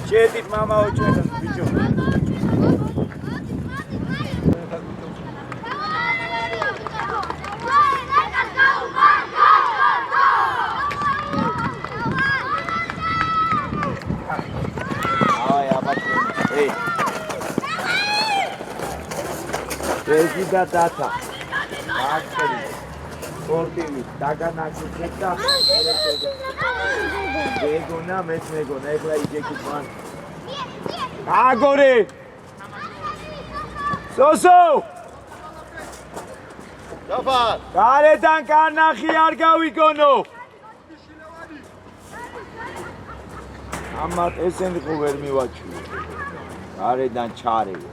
Chetit mama ochenas bicho. Hey. Regida data. Actually. Sportivi, daganakis eta. Begona mesmegona, ეხლა იგეკით მან. აგორი. სოსო. დაფარ. გარედან განახი არ გავიგონო. ამათ ესენი ხო ვერ მივაჩვი. გარედან ჩარეო.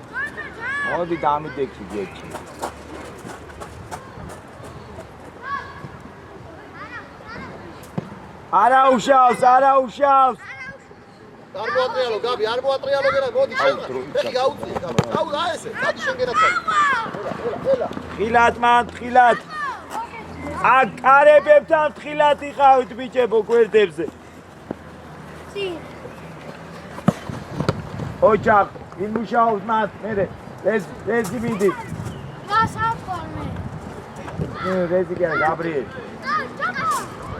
მოდი დამიდექი გეჩი. არა უშავს. არ მოატრიალო, გაბი, არ მოატრიალო გერა, მოდი შენ. ეხი გაუწი, გაბი. გაუზა ესე, დადი შენ გერაცალ. ელა. ხილად. აქ კარებებთან ხილად იყავით ბიჭებო გვერდებზე. სი. ოჯახ, იმუშაობს მათ, მერე რეზი მიდი. გასაფორმე. რეზი გერა, გაბრიელ.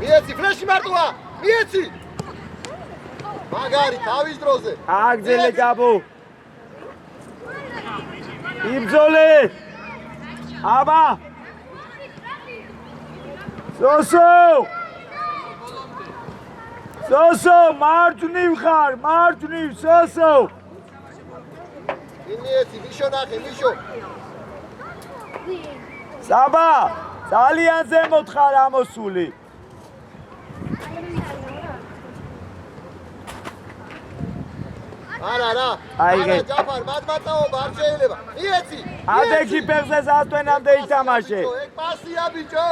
მიეცი, ფლეში მარტოა, მიეცი. მაგარი, თავის დროზე. აგძელე გაბო. იბძოლე. აბა. სოსო, მარჯვნივ ხარ, სოსო. მიეცი, მიშო ნახე, მიშო. საბა, ძალიან ზემოთ ხარ ამოსული. არა, ჯაფარ, მადმატაობა არ შეიძლება. მიეცი. ადექი ფეხზე ზასტვენამდე ითამაშე. ეგ პასია ბიჭო.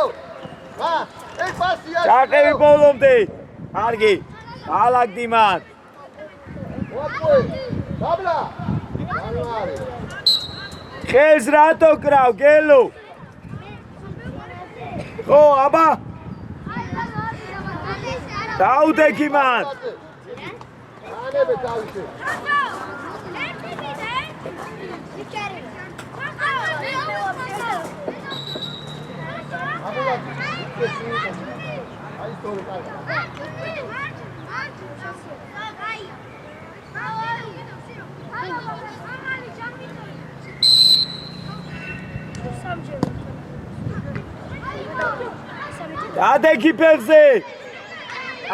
ეგ პასია. ჩაყევი ბოლომდე. კარგი. ალაგდი მან. ოპოე. დაბლა. ანვარი. ხელს რატო კრავ, გელო? ხო, აბა. დაუდექი მან. ანებე თავისე. აი სწორი კაი. ადექი ფეხზე.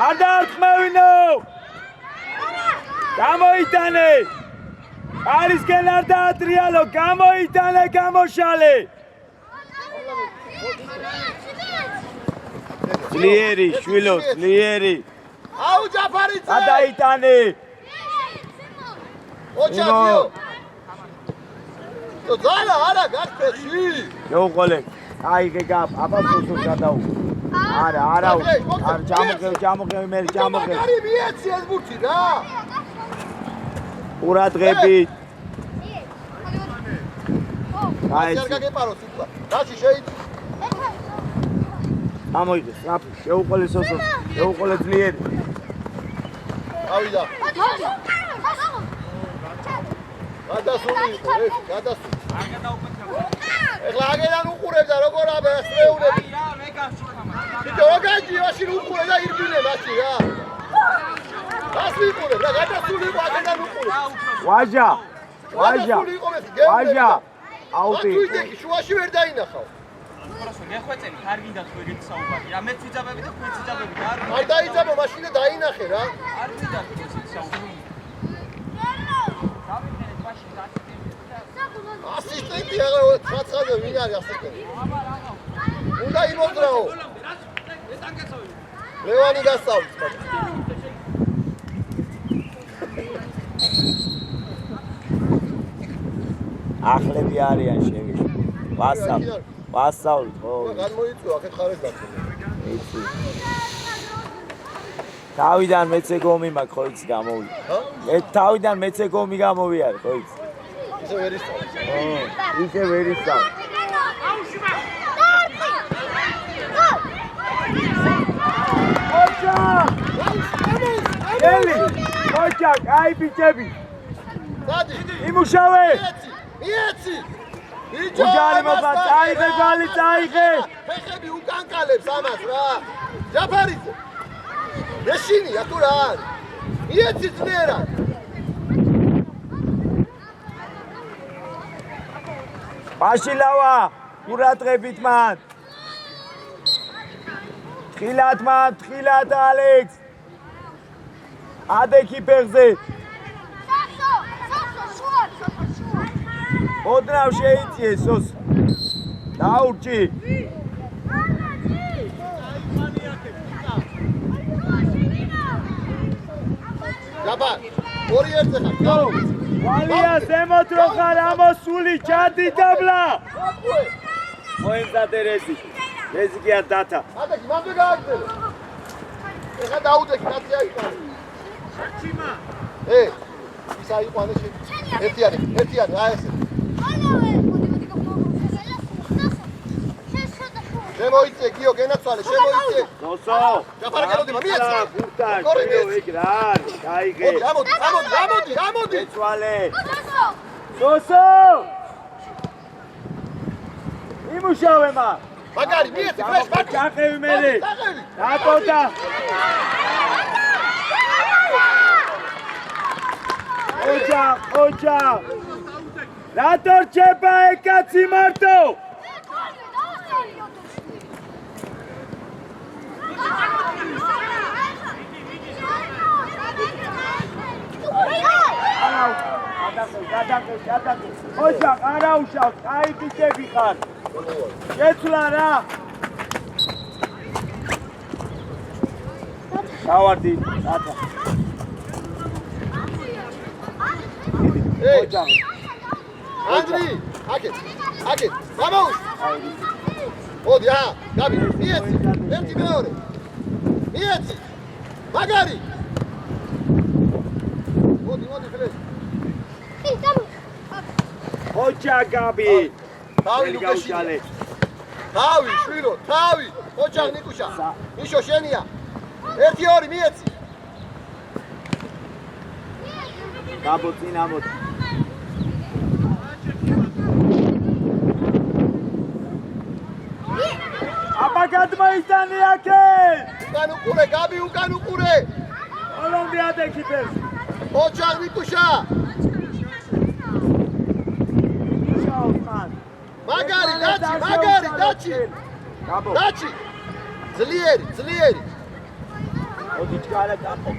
არ დაარტყმევინო. გამოიტანე. არისკენ არ დაატრიალო, გამოიტანე, გამოშალე. ძლიერი, შვილო, ძლიერი. აუ ჯაფარიძე. გადაიტანე. ოჩადიო. ზალა არა გასფეში. შეუყოლე. აი გეგა, აბა სუსუ გადაუ. არა, არ ჯამოღე მე ჯამოღე. არი მიეცი ეს ბურთი რა. ყურადღებით. აი არ გაგეპაროს უკლა. დაში შეიძლება. ამოიდეს, რაფი, შეუყოლე სოსო. შეუყოლე ძლიერი. ავიდა. გადასული იყო, გადასული. ეხლა აგედან უყურებდა როგორ აბესრეულები. ბიჭო გაგიო მაშინ უყურე და ირბილე მაშინ რა. გას ვიყურე რა გადასული იყო აგედან უყურე. ვაჟა, ვაჟა ვაჟა აუტი თუ იდექი შუაში ვერ დაინახავ პროსო გეხვეწები კარგი და თუ ეგეთი საუბარი რა მე ვიძაბები და თქვენ ვიძაბები და არ დაიძაბო მაშინ და დაინახე რა არ ვიდა ესეთი საუბარი დავიქნეთ მაშინ ასისტენტი აღარ 9-ზე ვინ არის ასისტენტი უნდა იმოძრაო ლევანი გასწავლის ახლები არიან შევი ვასწავლით ხო განმოიწვია აქეთ ხარეს დაწვე იცი თავიდან მეცე გომი მაქვს ხო იცი გამოვიდა მე თავიდან მეცე გომი გამოვიარე ხო იცი ისე ვერ ისწავლე ისე ვერ ისწავლე ელი ოჯა აი ბიჭები დადი იმუშავე მიეცი უჯარი მოხდა წაიღე გვალი წაიღე ფეხები უკანკალებს ამას რა ჯაფარიძე ეშინია თუ რა არის მიეცი ძნერად ბაშილავა ყურადღებით მან თხილად მან თხილად ალექს ადექი ფეხზე ოდნავ შეიწიე სოს დაურჭი ჯაბარ ორი ერთზე ხარ ვალია ზემოთ რო ხარ ამოსული ჩადი დაბლა მოემზადე რეზი კი არ დათა ადექი მანდ გააგზელე ეხა დაუდექი კაცი აიყვანე ის აიყვანე ერთიანი აი ესე შემოიწე გიო გენაცვალე შემოიწე სოსო ჯაფარი გელოდება მიეცე გურტა შეო ეგ რა არის გაიგე გამოდი ეცვალე სოსო იმუშავე მა მაგარი მიეცე ფრეშ მაგარი ჩაყევი მერე დაკოდა ოჯა რატო რჩება ეგ კაცი მარტო გადაგე ოჯახ არა უშავს აი ბიჭები ხარ შეცვლა რა დავარდი დათა ოჯახ ანდრი აკეთ გამაუშვ მოდი გაბი მიეცი ერთი მეორე მიეცი მაგარი მოდი ხლე ოჯა გაბი თავი ლუკაშალე თავი შვილო თავი ოჯახ ნიკუშა იშო შენია ერთი ორი მიეცი გაბო წინ ამოდი აბა გადმოიტანე აქე უკან უყურე გაბი უკან უყურე ოლონდი ადექი ფერს ოჯახ ნიკუშა მაგარი დაჩი გაბო დაჩი ძლიერი მოდი ჩქარა გაბო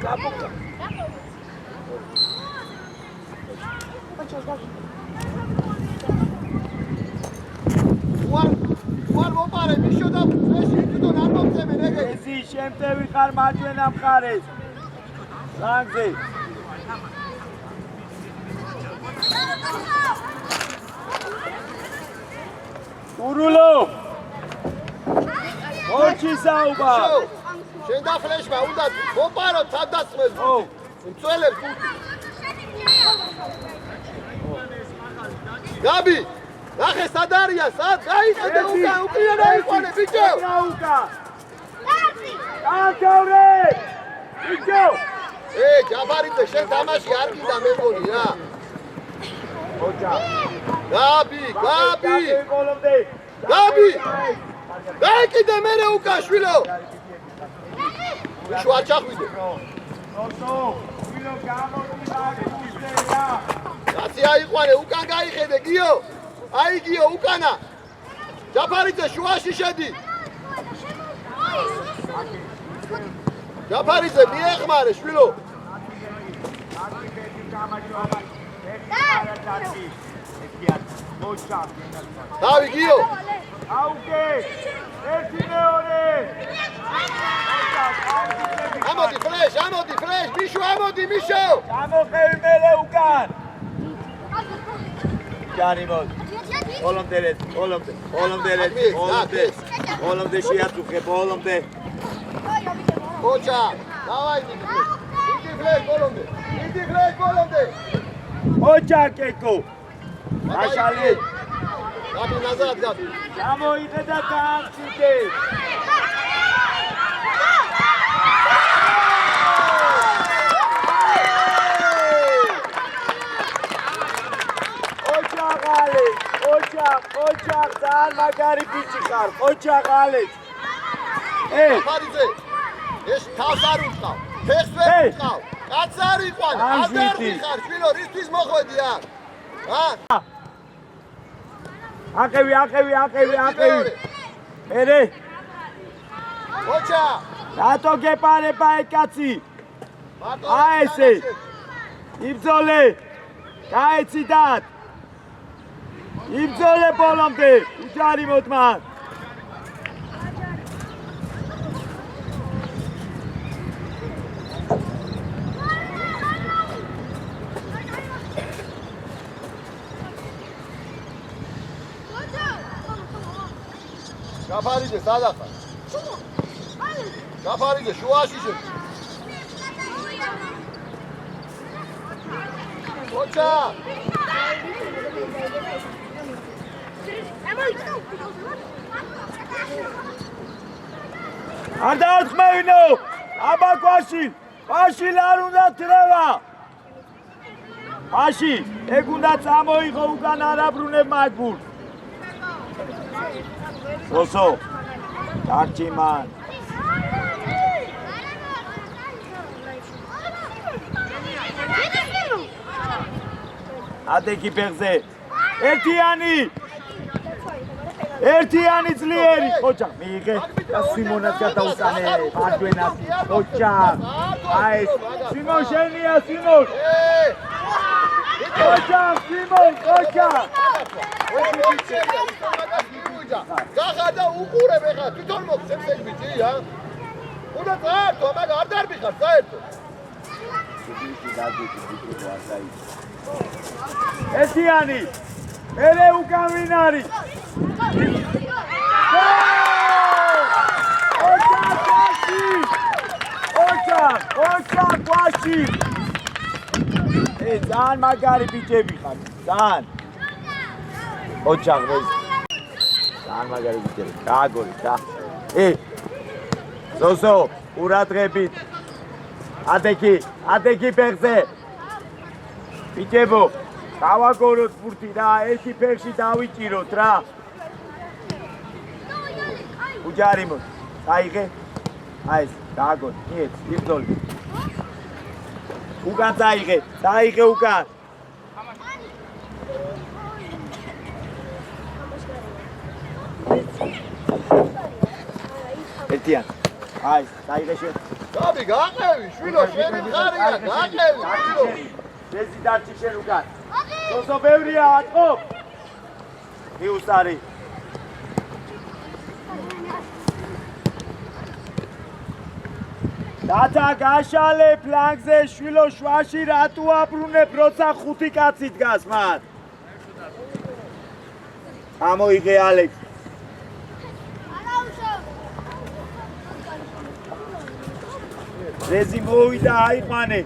ვარ მოპარე მიშო და ეში თვითონ არ მომწემენ ეგ ესი შემტევი ხარ მარჯვენა მხარეს ლანგზე ურულო ოჩი საუბა შენ და ფლეშმა უნდა მოპარო თავდასხმეს მწველებს გაბი ნახე სად არიან სად გაიხედე უკან აიყვანე ბიჭო დაგავრე ბიჭო ჯაფარიძე შენ თამაში არ გინდა მე მგონი რა ოჯა გაბი გაიკიდე მერე უკან შვილო ვიშო არ ჩახვიდე ნოსო შვილო გამოდი მაგ უსტეა კაცი აიყვანე, უკან გაიხედე, გიო. აი გიო, უკანა. ჯაფარიძე შუაში შედი. ჯაფარიძე მიეხმარე, შვილო. დავი გიო. აუკე. ერთი მეორე. ამოდი ფრეშ, მიშო ამოდი, მიშო. გამოყევი მელე უკან. ჯარიმოდ. Olomde შეაწუხე, Olomde. ოჩა, დავაი მიდი. მიდი ფლეშ ბოლომდე. ოჩა კეკო. აშალი. გაბი ნაზად გაბი. გამოიყედა გამწიდე. ოჩა ძალიან მაგარი ბიჭი ხარ, ოჩა ღალე. ფარიძე, ეს თავს არ უწყავ, ფეხს ვერ უწყავ, კაც არ იყვან, ადარდი ხარ, შვილო, რისთვის მოხვედი აქ? აყევი. მერე. ოჩა. რატო გეპარება ეგ კაცი? ესე. იბრძოლე. გაეციდათ. იბრძოლე ბოლომდე, უჯარიმოდ მან. ჯაფარიძე სადახარ? ჯაფარიძე შუაში შედი. ოჩა. არ დაუწყმევინო! აბა კვაში! კვაში არ უნდა თრევა! კვაში! ეგ უნდა წამოიღო უკან არაბრუნებ მაგბურს! სოსო! დარჩი მან! ადექი ფეხზე! ერთიანი ძლიერი ოჩა მიიღე და სიმონაც გადაუსწანე მარჯვენას ოჩა აი სიმონ შენია სიმონ ოჩა გახადა უყურებ ეხლა თვითონ მოხსებს ეგ ბიჭი უნდა წაერთო მაგ არ დარბიხარ წაერთო ერთიანი ელე უკან ვინ არის ოჩა კვაში ძალიან მაგარი ბიჭები ხარ ძალიან ოჩა ღრეს ძალიან მაგარი ბიჭები გააგორი და სოსო ურადღებით ადექი ფეხზე ბიჭებო დავაგოროთ ფურთი რა ერთი ფეხში დავიჭიროთ რა უჯარიმო აიღე აი ეს დააგონ მიეც იბრძოლი უკან დაიღე უკან ერთიან აი დაიღე შენ გაბი გაყევი შვილო შენი მხარია გაყევი დეზი დარჩი შენ უკან სოსო ბევრია ატყობ მიუსარი დათა გაშალე ფლანგზე შვილო შვაში რატო აბრუნებ როცა ხუთი კაცი დგას მათ ამოიღე ალექს რეზი მოვიდა აიყვანე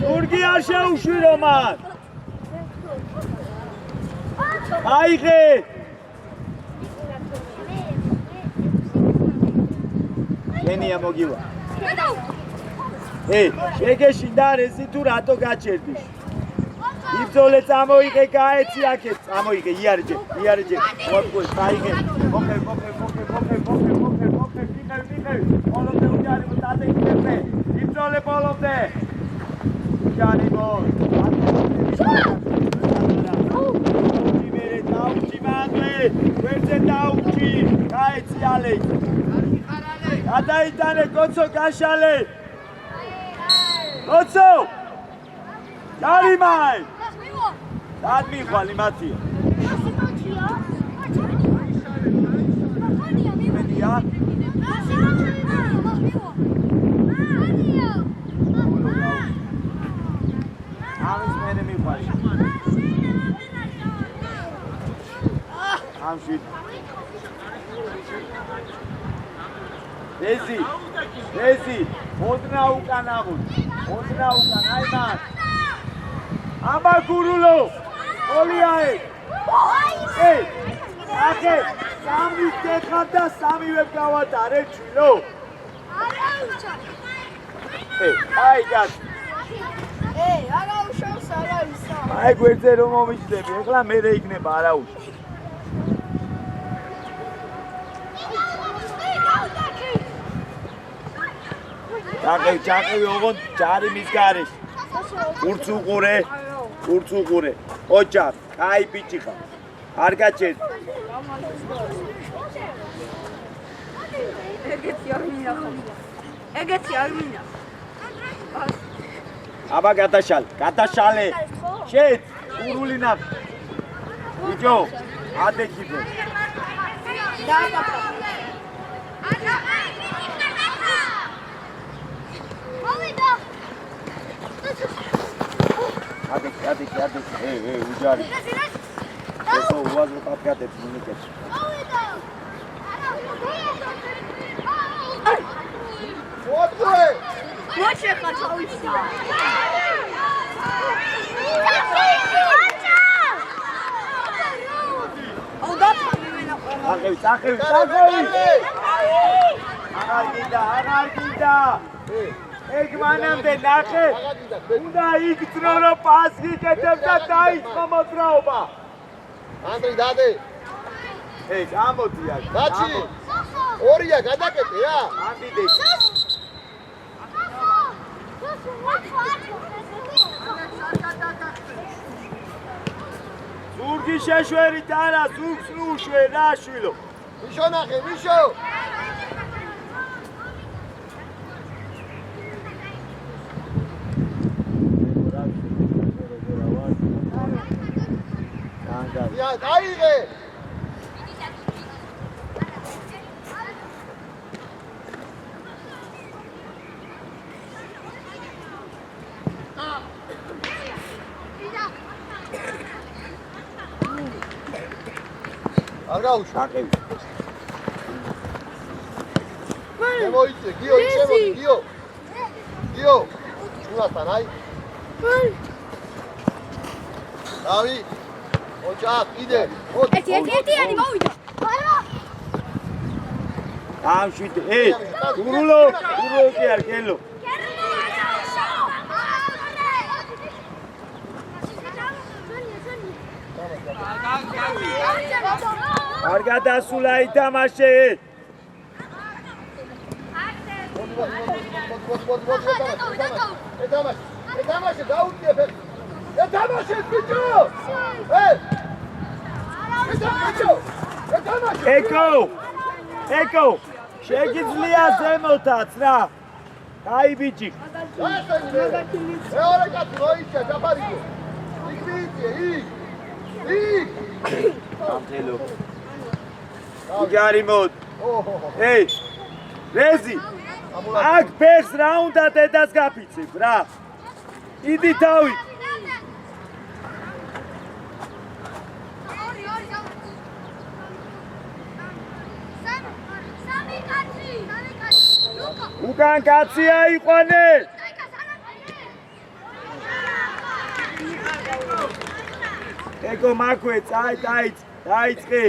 თურგი არ შეუშვირო მან აიღე შენია მოგივა შეგეშინდა რეზი თუ რატო გაჩერდის იბრძოლე წამოიღე გაეცი აქეთ წამოიღე იარეჯე მოადგოე აიღე მოხე ციალე. გადაიტანე კოცო გაშალე. კოცო! ჯარიმაი! დად მიხვალ იმათია. მენია? ამის მენე მიხვალ. ამში. Rezi, odna ukan avut. Odna ukan, ai man. Amba gurulo. Oliae. Ei. Ake, sami tekhanda sami ve gavatare chilo. Ei, ai gat. Ei, არა უშავს, არა ისა. Ai გვერდზე რომ მომიჯდები, ეხლა მე რა იქნება არა უშავს. Čakaj, ogon čari mis gariš. Urcu uqure. Očar, kaj pičiha. Arga čez. ეგეთი არ მინდა. Aba gatašale. Šet, urulinak. Iđo, ade kibe. Ade. Ei, uđari. Eso uvazno kapkadeš, munikeš. Otvoje! Moće kad čovječka. Takevi. Agar ეგ მანამდე ნახე. უნდა იგრძნო რომ პასი კეთებ და დაიწყო მოძრაობა. ანდრი დადე. Ei, გამოდი აქ. გაჩი. ორია გადაკეთე რა. ამდიდე. ზურგი შეშვერით არა, ზურგს ნუ უშვე რა შვილო. მიშო ნახე, მიშო. Ja, დაიღე. არ გაუშვა. მოიწე, გიო, შემოდი, გიო. ჩუნასთან, აი. დავი. ოჯახ, იდე. ერთი მოვიდა. ამშვიდ, ei, გურულო კი არ კელო. არ გადასულა ითამაშე. ეთამაშე, დაუწიე ფეხი. ეთამაშე, ბიჭო! ეკო, შეგიძლია ზემოთაც რა. აი ბიჭი. მეორე კაცი მოიჭა, დაფარიგო. იქ მიიწე, იქ. ამთელო. უჯარი მოდ. Ei, Rezi. აქ ფეხს რა უნდა დედას გაფიცებ რა. იდი თავი. უკან კაცია იყვანე. ეკო მაქვე დაიწყე.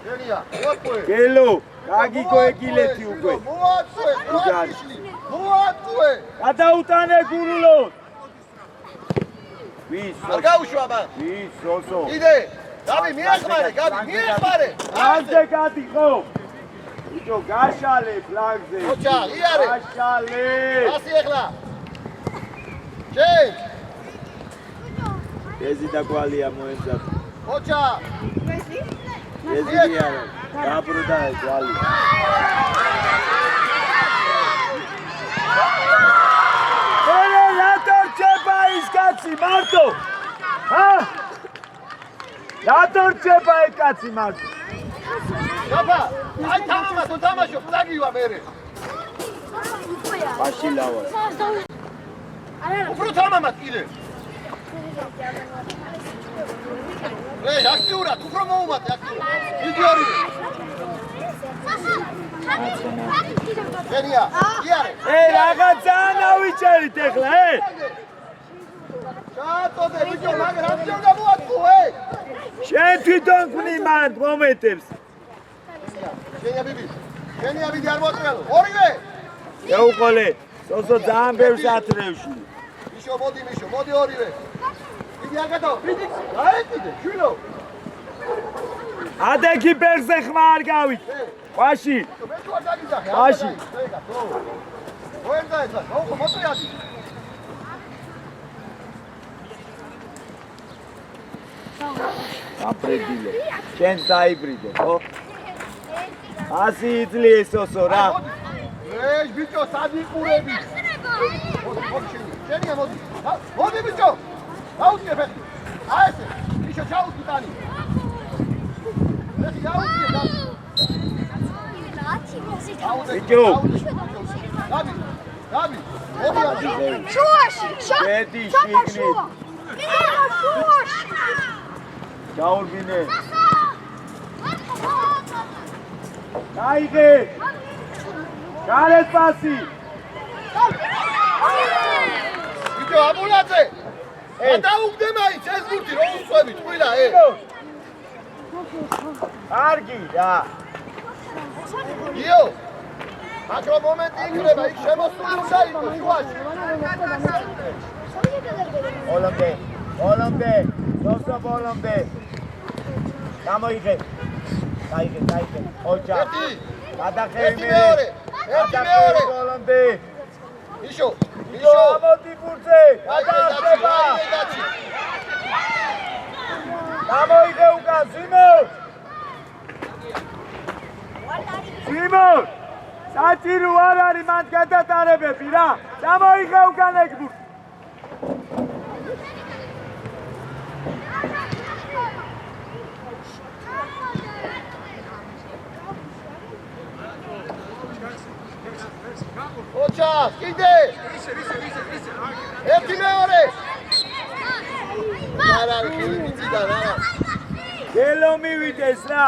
გენია, მოაწვე. გელო, გაგიგო ეკილეთი უკვე. მოაწვე. გადაუტანე გურულო. ვის? არ გაუშვა მან. ვის, როსო? იდე. დავი მიეხმარე, მიეხმარე. ანზე გადიხო. იჯო გაშალე ფლანგზე. ოჩა, იარე. გაშალე. ასი ეხლა. შენ. ეზი და გვალია მოემზად. ოჩა. რეზილი არა. გაბრდა ძალი. ერე რატო რჩება ის კაცი მარტო? ჰა? რატო რჩება ეს კაცი მარტო? დაბა, აი თამაშო, თამაშო, პლაგივა მერე. ბაშილავა. უფრო თამამად კიდე. ეი, აქტიურად, უფრო მოუმატე აქტიურად. იგი ორივე. შენია, იარე. ეი, რაღაცა ნავიჩერით ეხლა, ჩაატოდე, ბიჭო, მაგრამ რა უნდა მოაწყო, შენ თვითონ ხვნი მანდ მომენტებს. შენია ბიბი. შენია ბიდი არ მოაწყო. ორივე. ეუყოლე, სოსო ძალიან ბევრს ათრევში. მიშო, მოდი ორივე. ბიდი არ გადავა, ბიდი. გაეკიდე, შვილო. ადექი პერსე ხმა არ გავით. ყვაში. მე თუ არ დაგიძახე. ყვაში. მოერდა ეს, მოწიადი. აპრედილე. შენ დაიბრიდე, ხო? ასი იძლიე სოსო რა. ეი, ბიჭო, სად იყურები? მოდი, შენია მოდი. მოდი ბიჭო. აუწიე ფეხი. აი ესე. ბიჭო, ჩაუწი ტანი. ფეხი აუწიე და. ბიჭო. დაბი. მოდი არ შუაში, შედი შიგნით. შუაში. ჩაურბინე. გაიგე. გარეთ პასი. ბიჭო, აბულაძე. გადაუგდე მაინც ეს გუთი რომ უწევი ტყილა, კარგი რა. იო. აკრო მომენტი იქნება, იქ შემოსული საერთო შუაში. ოლომდე. სოსო ოლომდე. გამოიღე. გაიგე. ოჯა. გადახევი მეორე. ოლომდე. იშო. ამოდი ბურთზე. გადახება. გამოიღე უკან სიმო. საჭირო არ არის მანდ გადატარებები რა. გამოიღე უკან ეგ ბურთი. ოჩას, კიდე! ერთი მეორე! არა, ხილი მიწიდან, არა. გელო მივიდეს რა.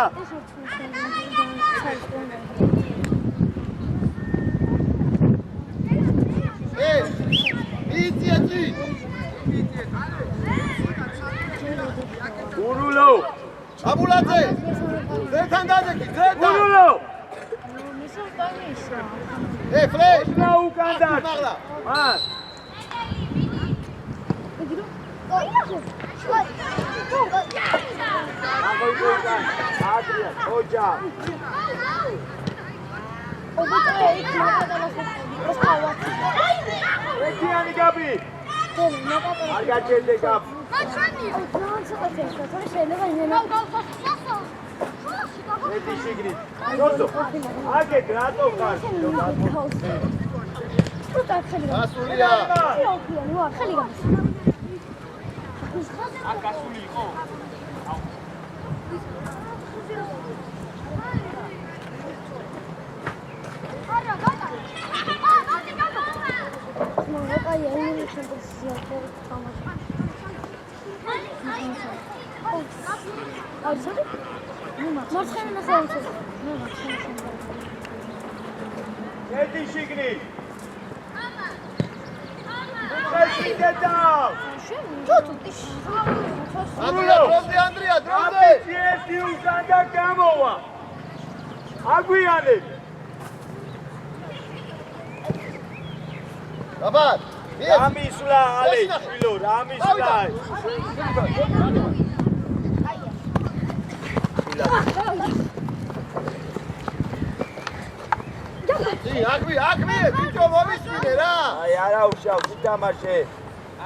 იცი! გურულო! აბულაძე! ზეთან დადეკი, ზეთან! გურულო! ფლეშ! ნა უკან დარ. მან. ადრია, ოჯა. ეკიანი გაბი. არ გაჩერდე გაბ. ერთი შიგნით. სოსო. აგეთ რატო ხარ? გასულია. არ გასული იყო? ერთი შიგნით. შეგედავ. ანდრია, დროზე! ერთი უკან და გამოვა. აგვიანებ. დაბად! რამისვლა ალე შვილო, რამისვლა. აკვი, ბიჭო, მომისმინე რა! აი, არა უშავ, გითამაშე.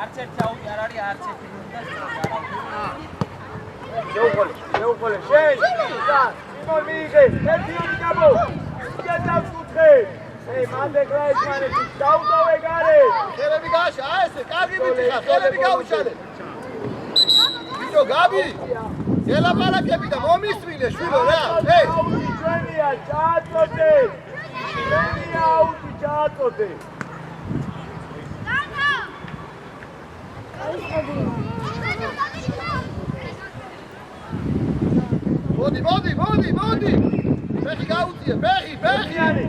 არც ერთი აუტი არ არის, არც ერთი გუნდა. შეუყოლე, შენ! იმონ მიიღე, ერთი გაბო! შედავს კუთხე! ეი, მანდეკლა ესმანეთი, დაუტოვე გარე! ხელები გააშა, ესე, კარგი მიწიხარ, ხელები გაუშალე. ბიჭო, გაბი! ელაპარაკები და მომისმინე, შვილო, რა! ეი! აუტი ჩვენია, ჩააწოდე! ჩვენია აუტი, ჩააწოდე! მოდი! ფეხი გაუწიე, ფეხი! დილიანიანი!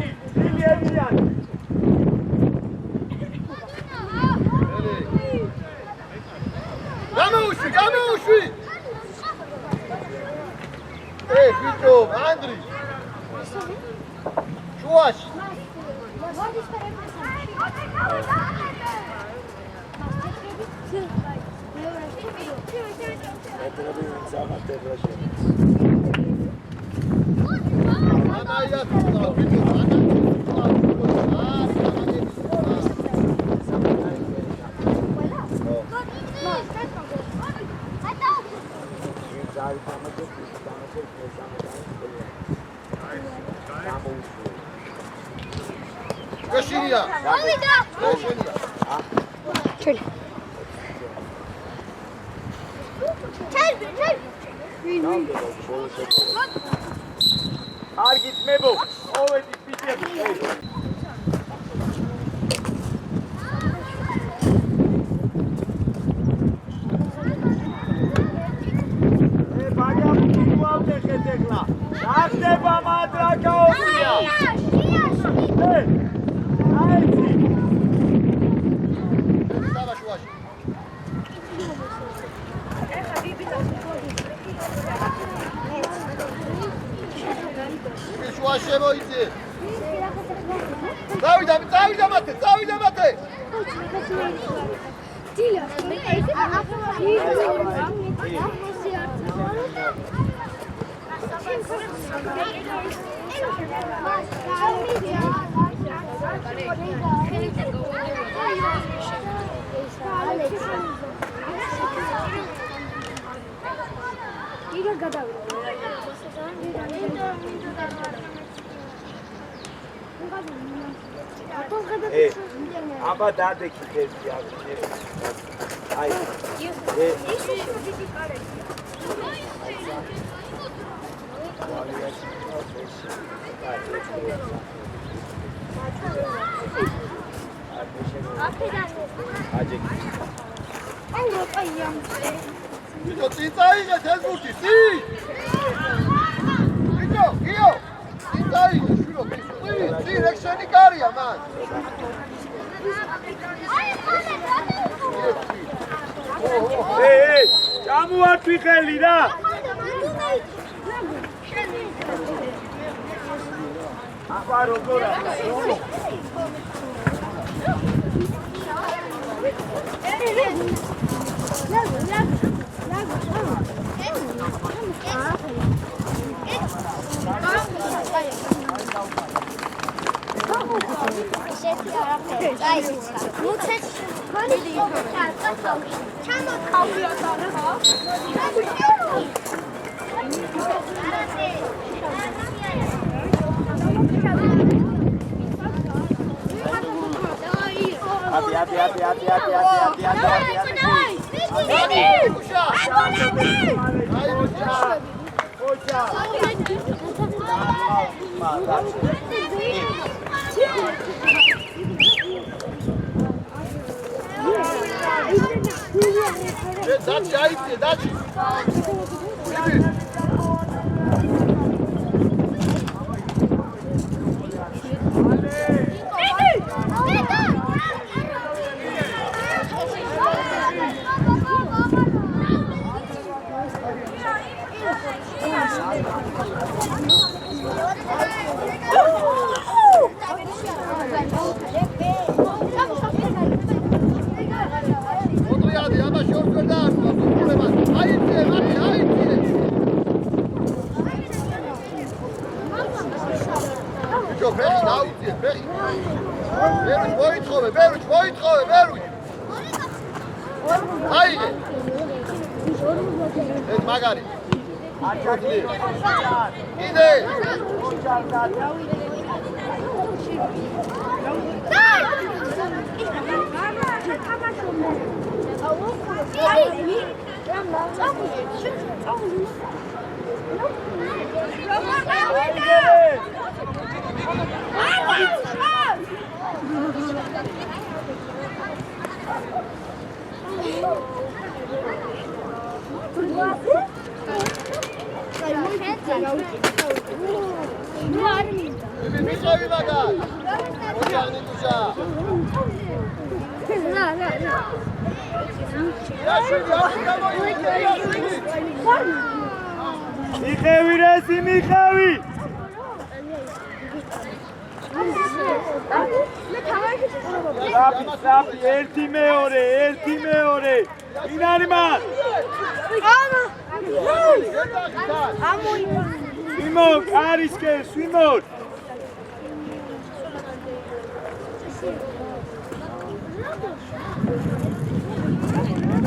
გამოვუშვი! ეი, ბიჭო, ანდრი! შუაში! Gășinia! Gășinia! Çöl. არ გიწმებო, ოვედი პიჭები. Aștepta madra ca o fia! Hei! Hai-ți! Stava șuași! Șuași, moiție! Țaui-da, mate! აბა დადექი ხეთი აი Bicho, țințaigă, te-ți buti, ții! Bicho, Gio! Țințaigă, șuro, ții, recșenicaria, man! Ei, ჩამოართვი ხელი რა! აბა როგორა? Dați, aici, dați! ეს მაგარი. აჩაკი. კიდე. მიყავი მაგა. ოჯახი დუშა. მიხევი რეზი მიხევი. საფი ერთი მეორე. ვინ არის მან? ვიმო კარისკეს ვიმო.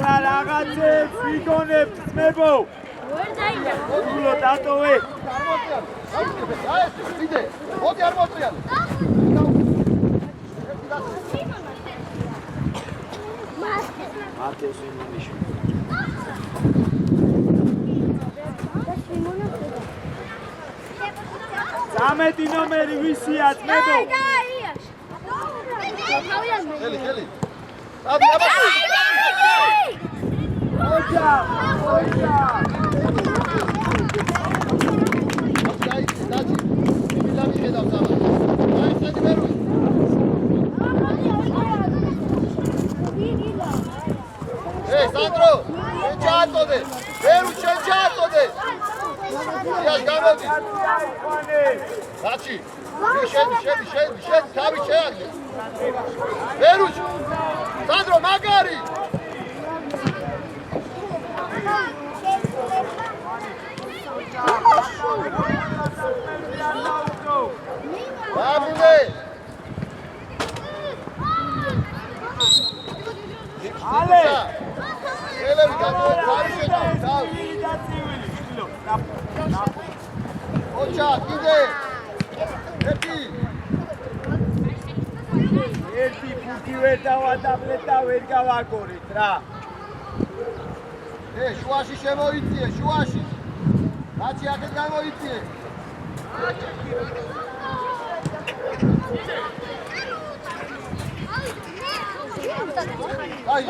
რა რაღაცებს ვიგონებთ ძმებო. უგულო დატოვე. მოდი არ მოწიალე. მათეს ვიმონიშო. 13 ნომერი ვისია ძმებო? ხელი. ოჯა. Sandro, çağatode. Veru çağatode. Yaş gamodi. Kaçı. Şedi. Tabi çağır. Veru. Sandro magari. Abi. Ale. Ele karışıyor. Oça, gide. Hepsi. ერთი ფუგი ვერ დავადაბლეთ და ვერ გავაგორეთ რა. შუაში შემოიწიე, შუაში. კაცი აქეთ გამოიწიე. აი,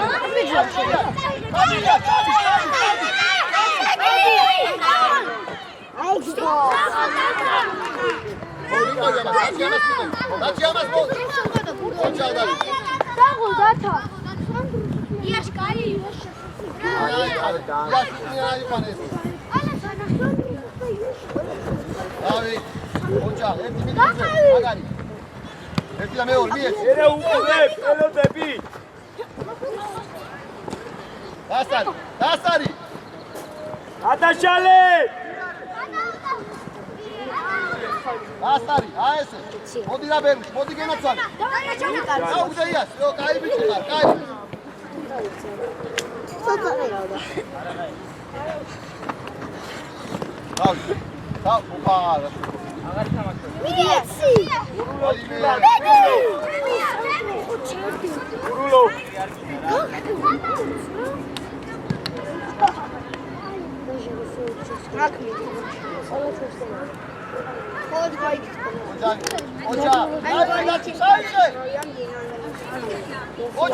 დასარი. ატაშალე! დასარი, აი ესე. მოდი რა ბერუს, მოდი გენაცვალე. დაუგდე იას, კაი ბიჭი ხარ, კაი. დაუ, უყარა. აღარ თამაშობ. მიეცი. ურულო.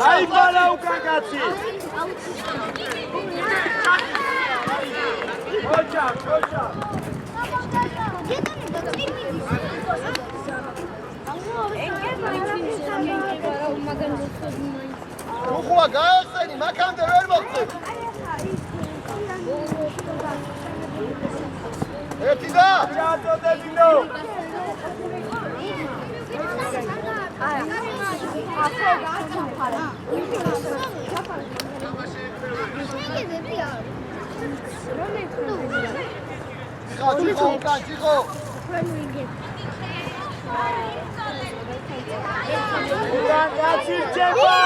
აი ბალა უკაკაცი. ოჯა. უხუა გაახსენი, მაგამდე ვერ მოხდე. ერთი და ჩაწოდებინო. Тихо. გაცირჩება.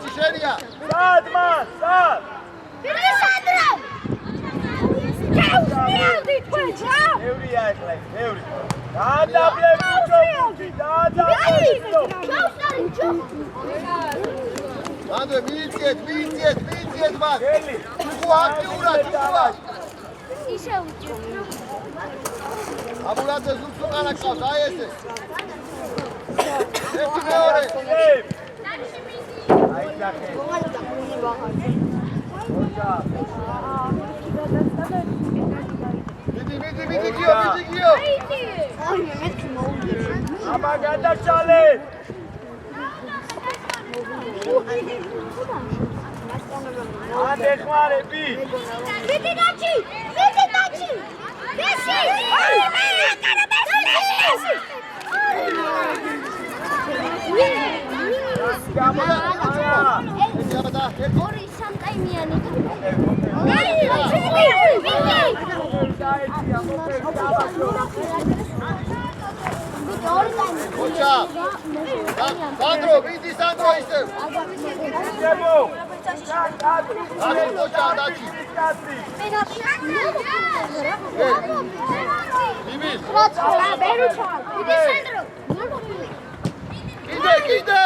დაჩი შენია. სად მან, სად? Alessandro! ევრია ეხლა, ევრი. დაადაბლები ჯობი, დაადაბლები. ანდრე მიიწიეთ მან. გელი. ჩუქუ აქტიურად, ჩუქუა. ისე უჭირ. აბულაძე ზუსტყანა ყავს, აი ესე. ერთი მეორე. აი დახე. მიდი გიო. აბა გადაშალე. ანდე ხმარები. მიდი დაჩი. დესი! ორი სამტაიმიანი. ოჩა. სანდრო, მიდი სანდრო ისე. დებო. ოჩა დაჩი. იმის. კიდე.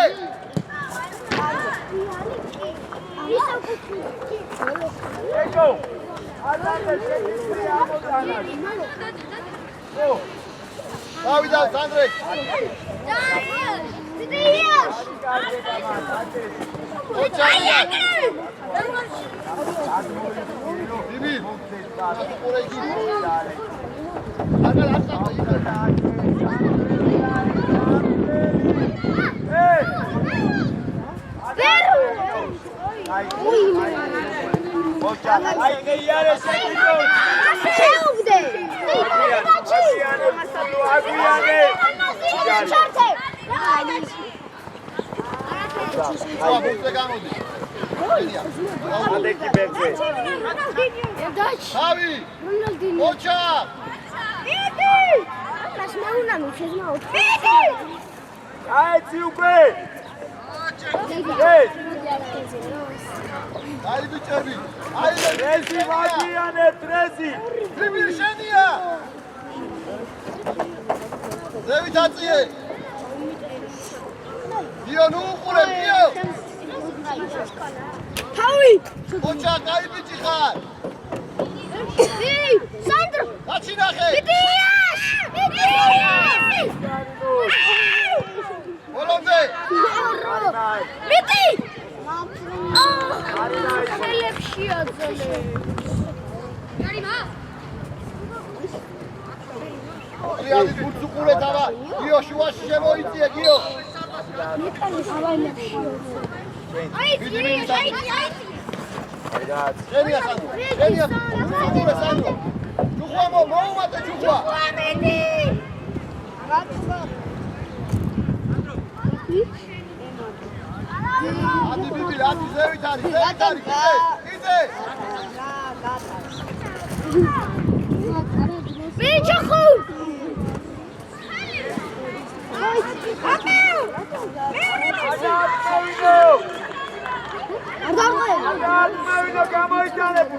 ეკო. აზანდა შეგვიძლია ამოდანად. ო. დავიდა სანდრე. ოჩა. იმის. აი გეიარე შეგვიძლია. აგვიანე. ბუსე გამოდი. ადეკი ბერგე. თავი. ოჩა. აი ციუკე. აი ბიჭები. აი რეზი ვაგიანე ტრეზი. იმის შენია. ზევითაწიე. გიო ნუ უყურე გიო. თავი! ოჩა კაი ბიჭი ხარ. სანდრო! გაჩინახე. ბოლომდე. მიდი! ხელებში აძალე. ტრიადი ფუძ უყურე დავა. გიო შუაში შემოიწიე გიო. აი, შენია სანდრო. უყურე სანდრო. ჩუხვა მოუმატე ჩუხვა. ადი ბიბი, ადი ზევით არის, კიდე. მიჩახუ! გადმოვიდო გამოიტანებო.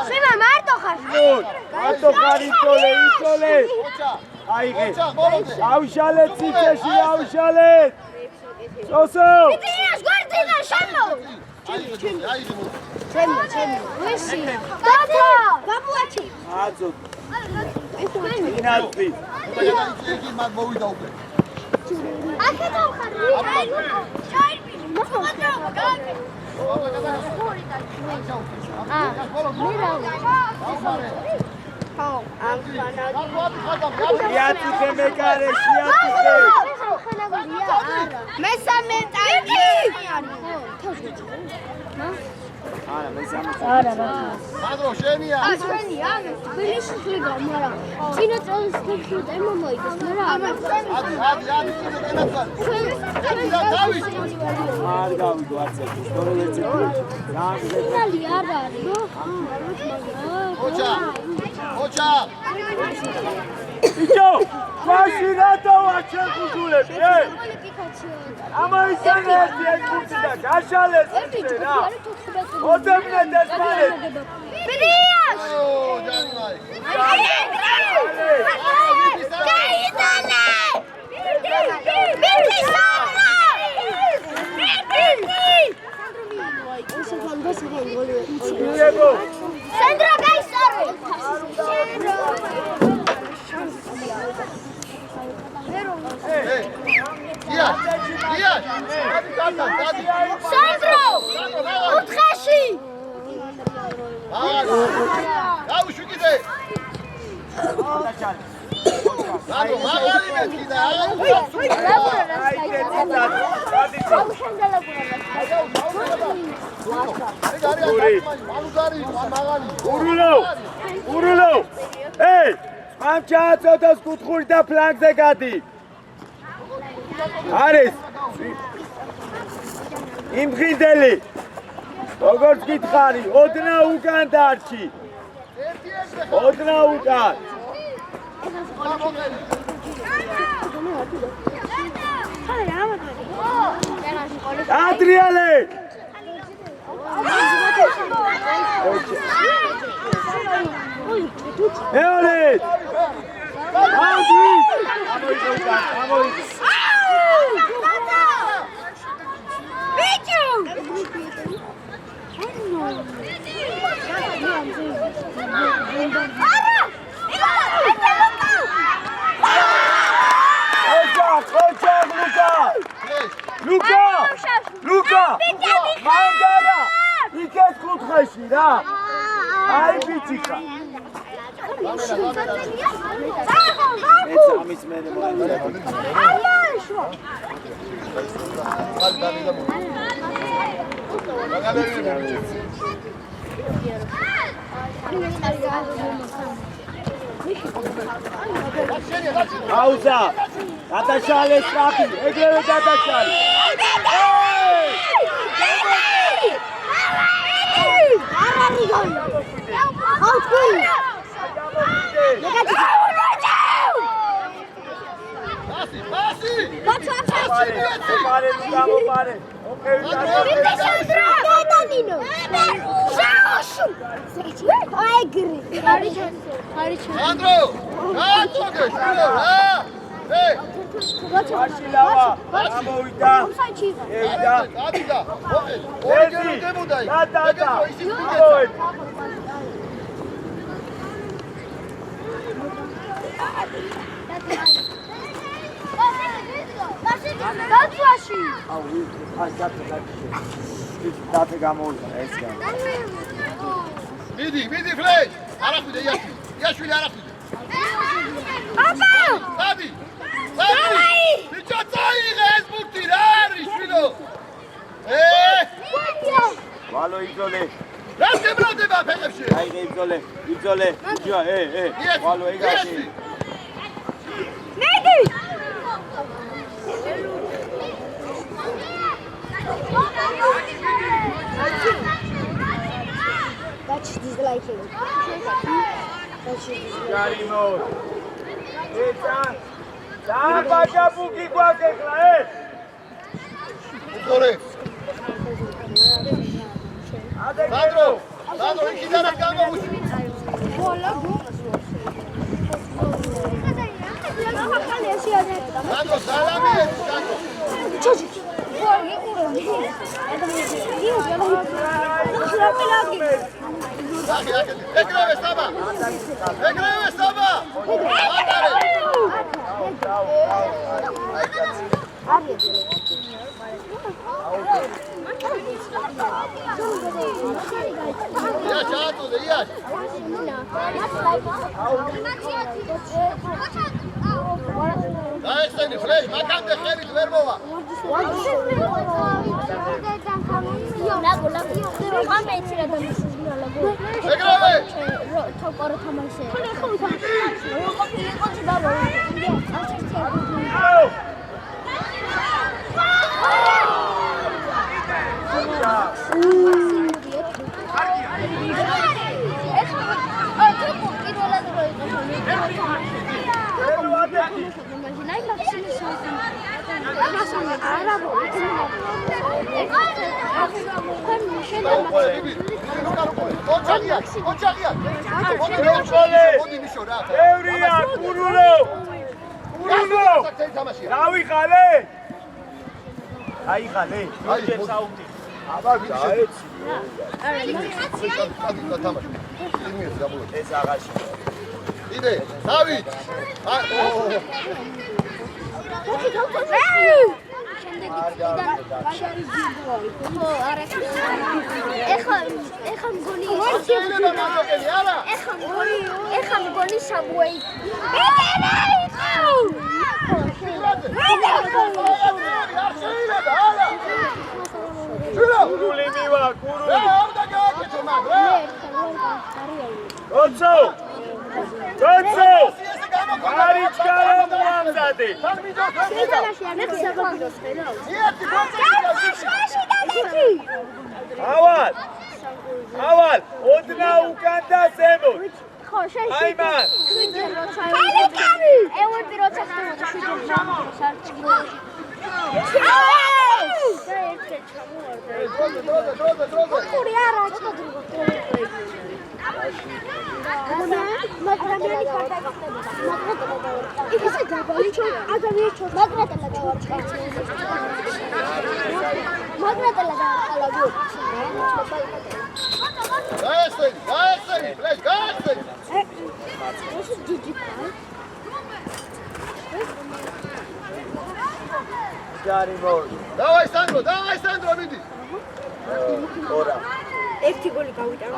შემა მარტო ხარ. მარტო ხარ იწოლე. აიღე. ავშალეთ ციცეში, ავშალეთ. სოსო. მიდიას გვერდინა შემო. ჩემი. ვისი? დათო, გაბუაჩი. აცო. ინალფი. მან მოვიდა უკვე. აქედან ხარ. ჩაირბი. მოხდა. იატიკე მეკარე, იატიკე. მესამე ტაიმი. არა, მესამე. სანდრო შენია. ჩვენია, თბილისში ხვიდა, მაგრამ წინა წელს თქუდა მომოიდეს, მაგრამ ადი არ გავიგო არცე. სკოლეზე. ფინალი არ არის. ოჩა. ბიჭო, მაშინ რატო არ შეხუძულები, ამოიცანე ერთი ეს ხუთი და გაშალეს ისე რა. 20 მინუტას მალეთ. Ბრიაშ! Sandra, guys, sorry. Sandro! Utkashi! გაუშვიკიდე. ანუ მაგარი მეთქიდა. ურულო. ეი, ამ ჩააწოდოს კუთხური და ფლანგზე გადი. არის იმღიდელი. როგორც გითხარი, ოდნა უკან დარჩი. ოდნა უკან. Adriale! Eolet! Luca! Mandara! იქეს კუთხეში რა! აი ბიჭიკა! ეს ამის მე აუზა! დადაშალე სწრაფი, ეგრევე დადაშალე! მიდი ფლეშ არახვიდე იაშვილი არახვიდე დადი ბიჭო წაიღე ეს ბურთი რა არის შვილო ვალო იბძოლე რა გებრალდება ფეხებში აიღე იბძოლე ბიჭო ვალო ეგაში მიდი That's disliking. Carimo. San baja buki guakekla, Ugore. Sandro, ikidana გამოუშვი. Sandro, salami, Sandro. Egreve Saba! Daexteni flesh, makande xerit ver moვა. Egreve! ევრია კურულო დავიხალე აიხალე საუთი აბა დაეცი ეს აღაში იდე დავით ეხა მგონი საბუეი კურული მივა კურული გოცო არიჩკარა მოამზადე ავალ ოდნა უკან და ზემოთ აიმან ევერტი როცა ხდებოდა შვიდობნა სარჩგილოში ხური არა მაგრამ ისე დაბალი ჩო ადამიანი ჩო მაგნატელა დავარყალაგო გაესწრები ფლეშ გაესწრები ეს ჯიჯი დავაი სანდრო მიდი ორა ერთი გოლი გავიტანა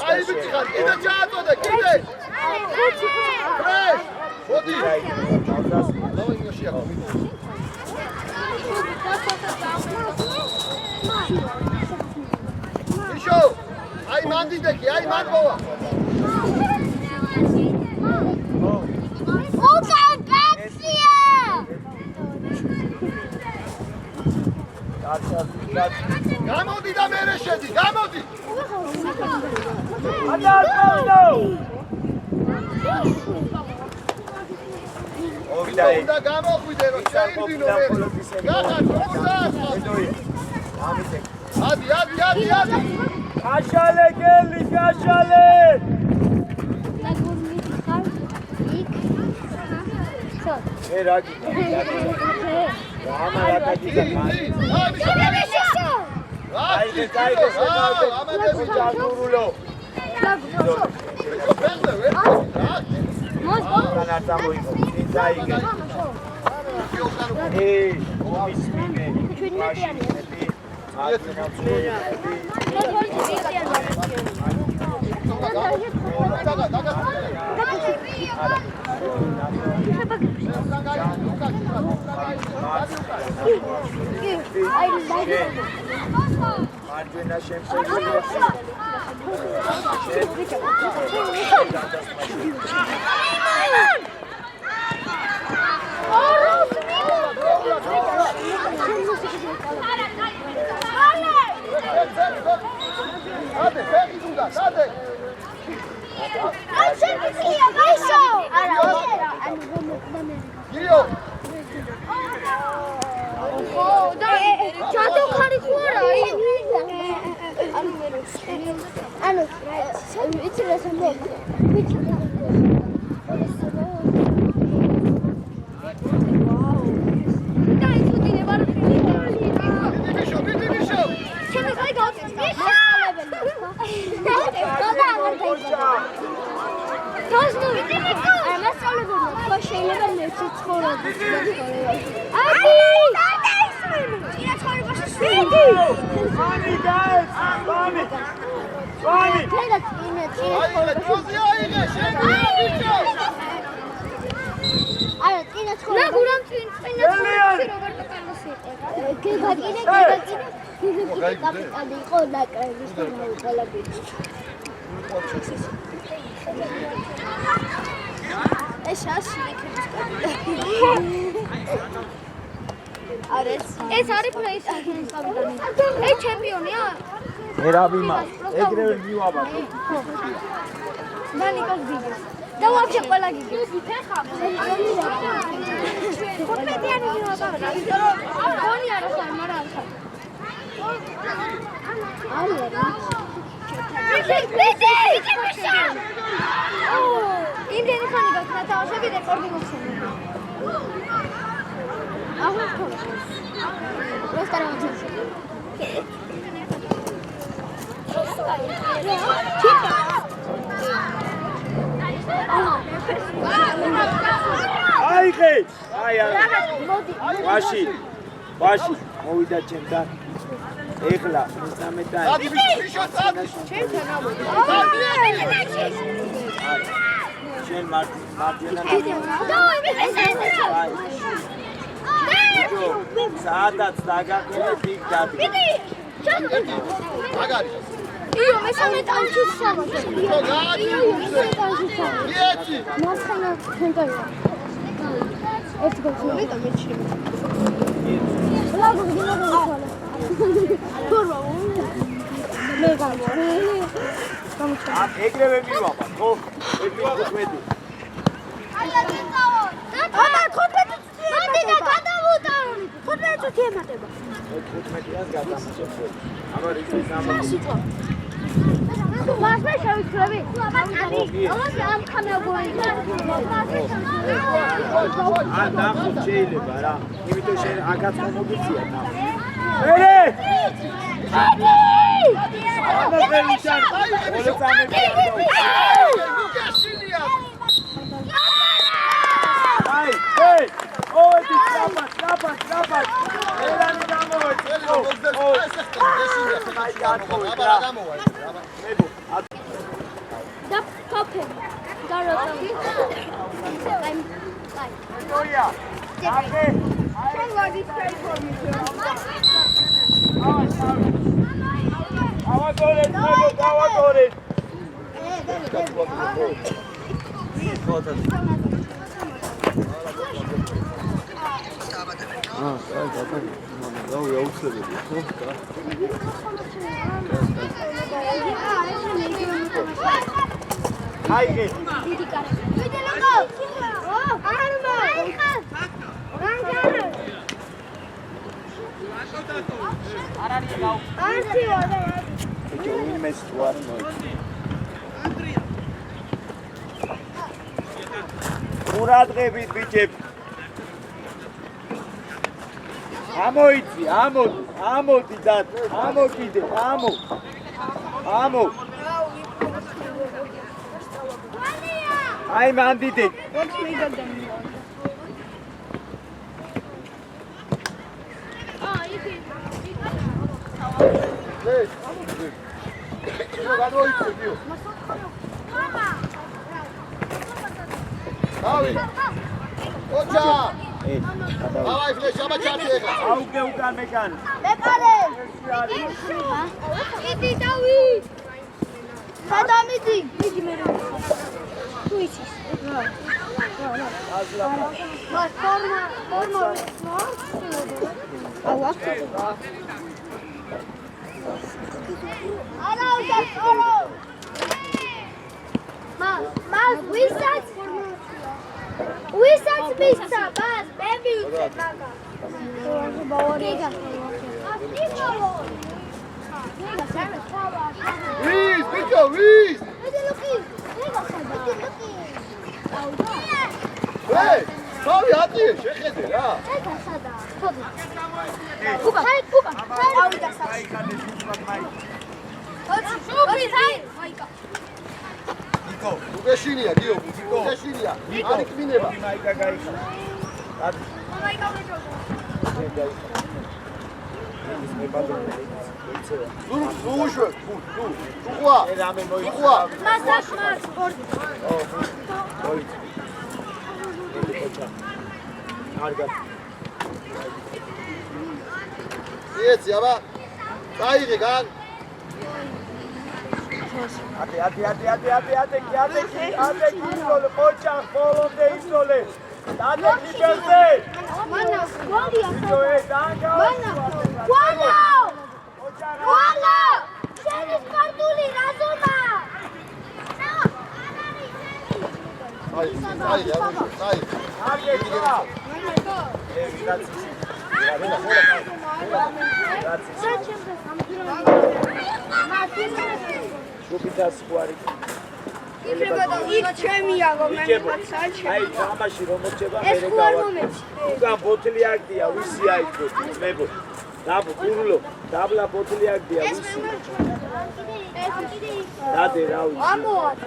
აი ბიჭი ხარ კიდე ჩააწოდე კიდე ფრეშ მოდი დავაი მაშია ისო აი მანდიდეკი აი მანდბოვა გამოდი და მერე შედი, გამოდი! და გამოხვიდე რომ შეირბინო მე. გახარ როგორ დაასწავლე? ადი. გაშალე გელი, გაშალე! რა გიგა? ამარა კაჭიკა. აი ჯაგურულო. ეს არის პრეისის კაპიტანი. ეს ჩემპიონია. მე რა ვიმარ ეგრევე მივაბა და ნიკოს გიგე და ვაფშე ყველა გიგე ფეხა ხუთმეტიანი მივაბა გონი არა ხარ მაგრამ იმდენი ხანი გაქნა თავშები რეკორდი მოხსენე აჰა რესტორანი აიღე აი არა ვაში მოვიდა ჩემთან ეხლა მესამედან სადი ბიჭო სადი ჩემთან შენ მარჯვენა სადაც დაგაყენე დიდ დადი მაგარი იო მესამე ტანში სამოდი ბიჭო გადი იეთი მარცხენა ცენტრია ერთ გოლი და მეჩი ლაგო გინოდა თორვა მე გამორე ამ ეგრევე მივაბა ხო მე აბა 15 მოდი და გადავუტანო 15 წუთი ემატება 15-ას გადამოწევ აბა რითის ამბობ მასმე შევიცვლები აბა ამ ხამეობორი ნახო შეიძლება რა იმიტომ შენ აკაც მომოგიწია მერე აბა ხელიდან όλე წამები Hey! Oh, it's Rabat! Elani გამოიწე. და კოფე. გაროთა. Victoria. Აბე. შენ ვაგი ფეიქორი. ავაგორე. აიღე. დიდი კარი. ვიდე ლოკო. არმა. არ არის გაუ. ანტი ვარ. ბიჭო ვინმეს თუ არ მოიწი. ყურადღებით ბიჭებს. ამოიწი, ამოდი და ამოკიდე, ამო. აი მანდიდე. ვაც მეიგადან. იქი. გადავიწე ბიო დავი ოჯა დავაი ფლეშ აბა ჩარტი ეხლა აუგე უკან მეკანი. მეკარე. იდი დავი. სადამიდი. იდი მე რა. თუ იცის. რა. მას ფორმა. აუ აქ. არა უდა. მას ვისაც მისცა, მას მე მივუწე მაგა. ბავარია. ვის ბიჭო ვის მე ლუკი. დავი ატიე შეხედე რა ეხა სადა. კუბა. ავიდა სა. მაიკა. უგეშინია გიო უგეშინია არი კმინება მაიკა გაიხა. მაიკა მეჯო. უშვე უხვა რამე მოიწვა. უხვა მას სპორტი. მოიწვა. კარგად. იეცი აბა დაიღე გან ate isole, pocha, polonde isole. Ate kibelde. მანა, გოლია. Joe, danga. მანა. ვალა! ვალა! შენ არის ქართული რაზომა? აი, შუბიტას ხوارი. იქ ჩემია მომენტს აი, თამაში რომ მოწება მე გავარ. უკან ბოთლი აგდია, ვისი აიქო, მებო. დაბო, კურულო, დაბლა ბოთლი აგდია, ვისი. დადე რა ვიცი. ამოად.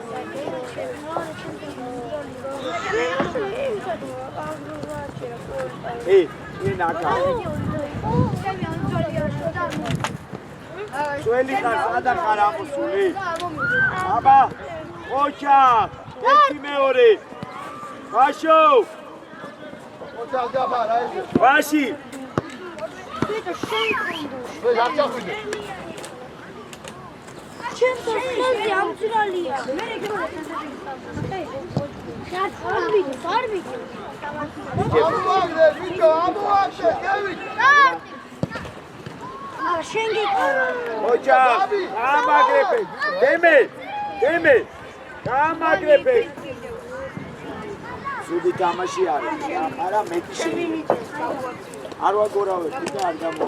ენა კა. ძველი და ხარ ამოსული. აბა, ოჩა, ერთი მეორე. ვაშო. ოჩა გაბა რა ის. ვაში. მე არ ჩახვიდე. ჩემს ხელზე ამძრალია. მე არბიტი. ამოაგდე, ბიჭო, ამოაგდე, გევით. შენ გიყარა. ოჩა, გამაგრებე. დემე. გამაგრებე. სუდი თამაში არის. არა მეტი შენი. არ ვაგორავებ, თვითონ არ გამო.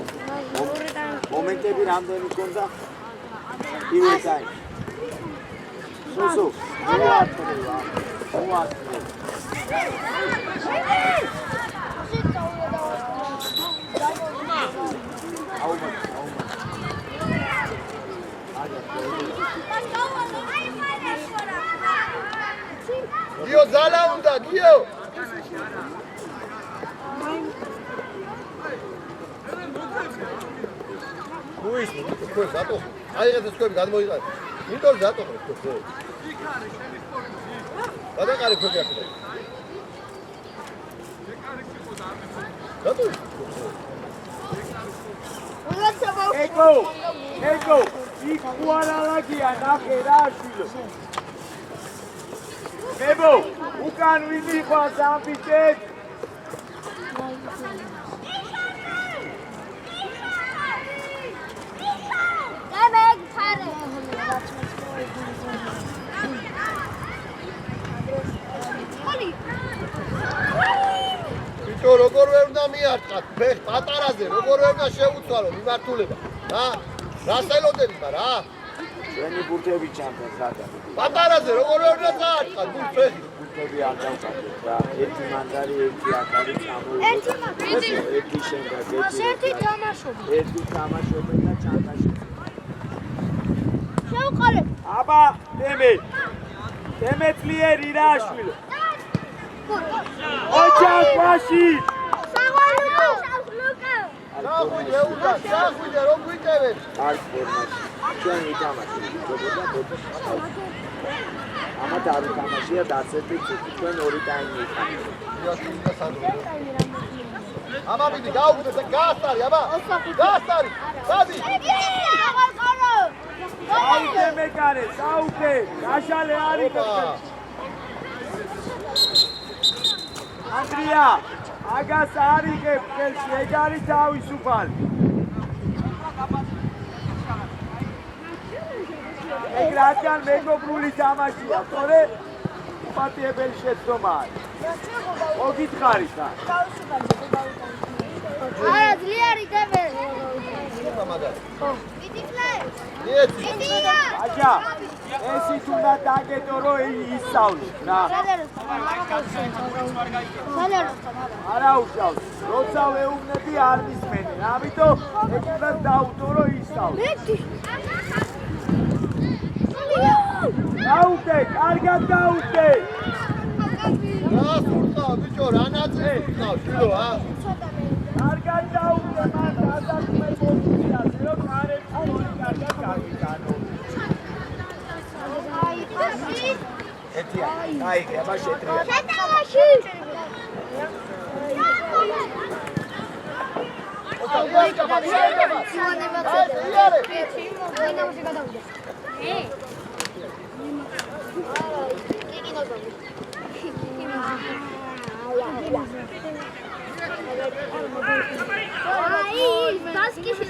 მომენტები რამდენი კონდა? პირველ ტაიმში. სუსუ, მოაწყდა. გიო ზალა უნდა, გიო. გუის, ხო, ზატო. აიღეთ ეს ქვები გადმოიყარე. იმიტომ ზატო ხო. გადაყარე ქვები აქ. ზატო. ეკო, იქ ხوارალაგია ნახე რა შვილო. მებო, უკან ვინი ხარ ამბიჭეთ? ბიჭო, როგორ ვერ უნდა მიარტყათ? ფეხ პატარაზე, როგორ ვერ უნდა შეუცვალო მიმართულება? რა სელოდები ხარ, რა? ჩვენი ბურთები ჩამწეს სადა. პატარაზე, როგორ ვერ უნდა წაარტყათ? ფეხი. ბურთები არ დავკარგეთ რა. ერთი მანდარი, ერთი აკალი წამოვიდა. ერთი შემდეგ, ერთი თამაშობი. ერთი თამაშობენ და ჩანტაში. შევყარე. აბა, დემე ძლიერი რა შვილო. ოჩაკ ვაში. ჩახვიდე უნდა, ჩახვიდე, რომ გვიტევენ. არ ფორმაში. ჩვენ ვითამაშეთ, როგორია ბოთლი. ამათ არ ვითამაშია დასეთი ჩვენ ორი ტაიმი ვითამაშეთ. ამაბიდი გაუგდე და გაასტარი, აბა. გაასტარი. დადი. საუთე მეკარე, საუთე. გაშალე არის. ანდრია, აგას არიგებ ხელში, ეგ არის თავისუფალი. ეგ რადგან მეგობრული თამაშია, თორე უპატიებელი შეცდომაა. მოგითხარით რა. არა, ძლიერი დემე. აჯა, ესიც უნდა დაგეტო, რომ ისწავლოთ რა. არა უშავს, როცა ვეუბნები არ მისმენენ, ამიტომ ეგ უნდა დაუთო, რომ ისწავლოთ. დაუტე, კარგად დაუტე. რა სურთავ, ბიჭო, რა ნაწილი სურთავ, შვილო, კარგად დაუტე, მან გადაქმე პოზიციაზე, რომ გარეთ გოლი კარგად გავიტანო. ეთია, აიგე, აბა შეტრია. შეტევაში. Ai, das que se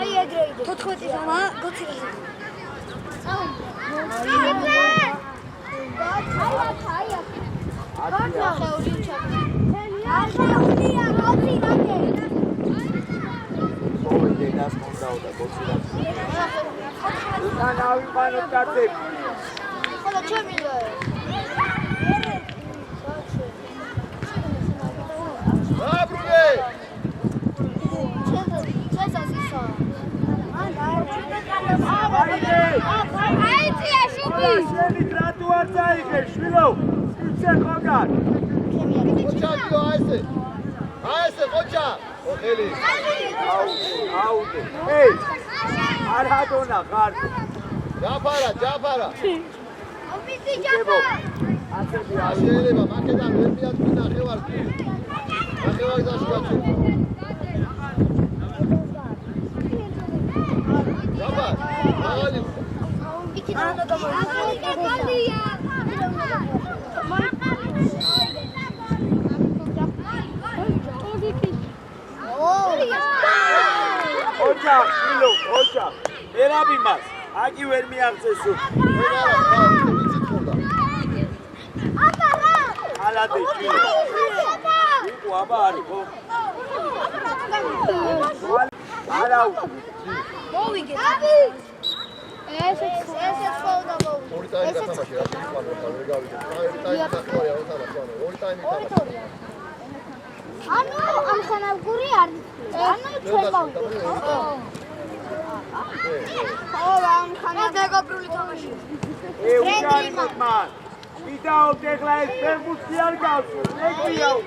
აი ეგრე იდე 14-ისა გოცირაზე ჯაფარა შეიძლება მაკედან ვერ მიაწვი ნახევარზე ნახევარზე გაწვი ჯაფარ მაგალი ოჯა, შვილო, ოჯა. ერაბი მას. აკი ვერ მიაღწეს უ. ალადე შვილო. იყო აბა არის ხო? არა. მოვიგე. ესეც ხოლმე მოვიგე. ორი ტაიმი გათამაშე რა შეყვარდა ვერ გავიგე. ორი ტაიმი გათამაშე ორი ტაიმი გათამაშე. ანუ ამ ხანალგური არის. ანუ ჩვენ მოვიგე. ხო, ამ ხანალგური მეგობრული თამაში. უჯარი მან. ვიდაოთ ეხლა ეს ფერბუცი არ გავსო. მეგრიაო.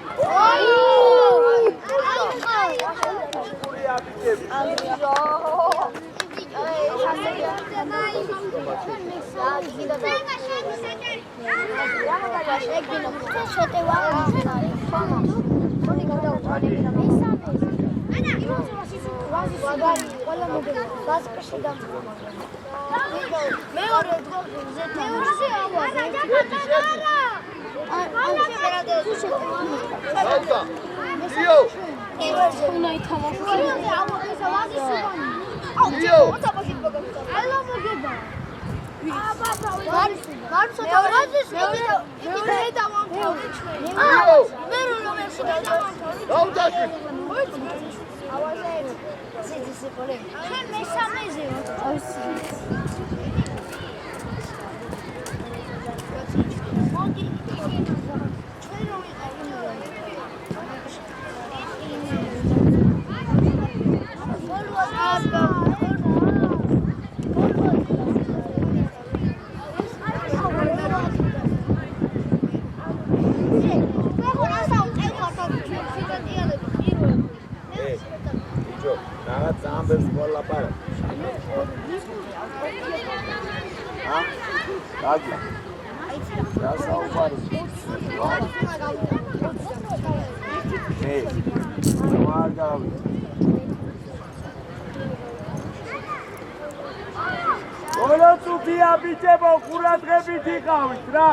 Ola Sofia bichebo quraqებით იყავით რა.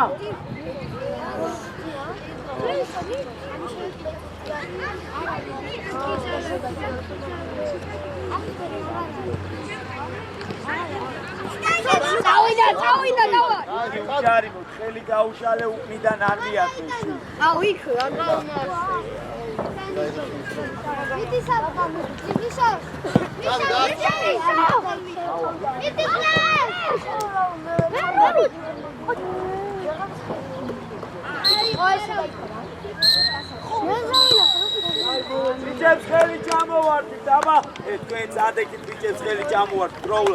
წავიდა დავა. უჯარი მოხელი გაუშალე უკნიდან არ მიაწვეს. აუ იქ რა ბიჭებს ხელი ჩამოვარდით, აბა, თქვენ წადექით ბიჭებს ხელი ჩამოვარდით, პრობლემა.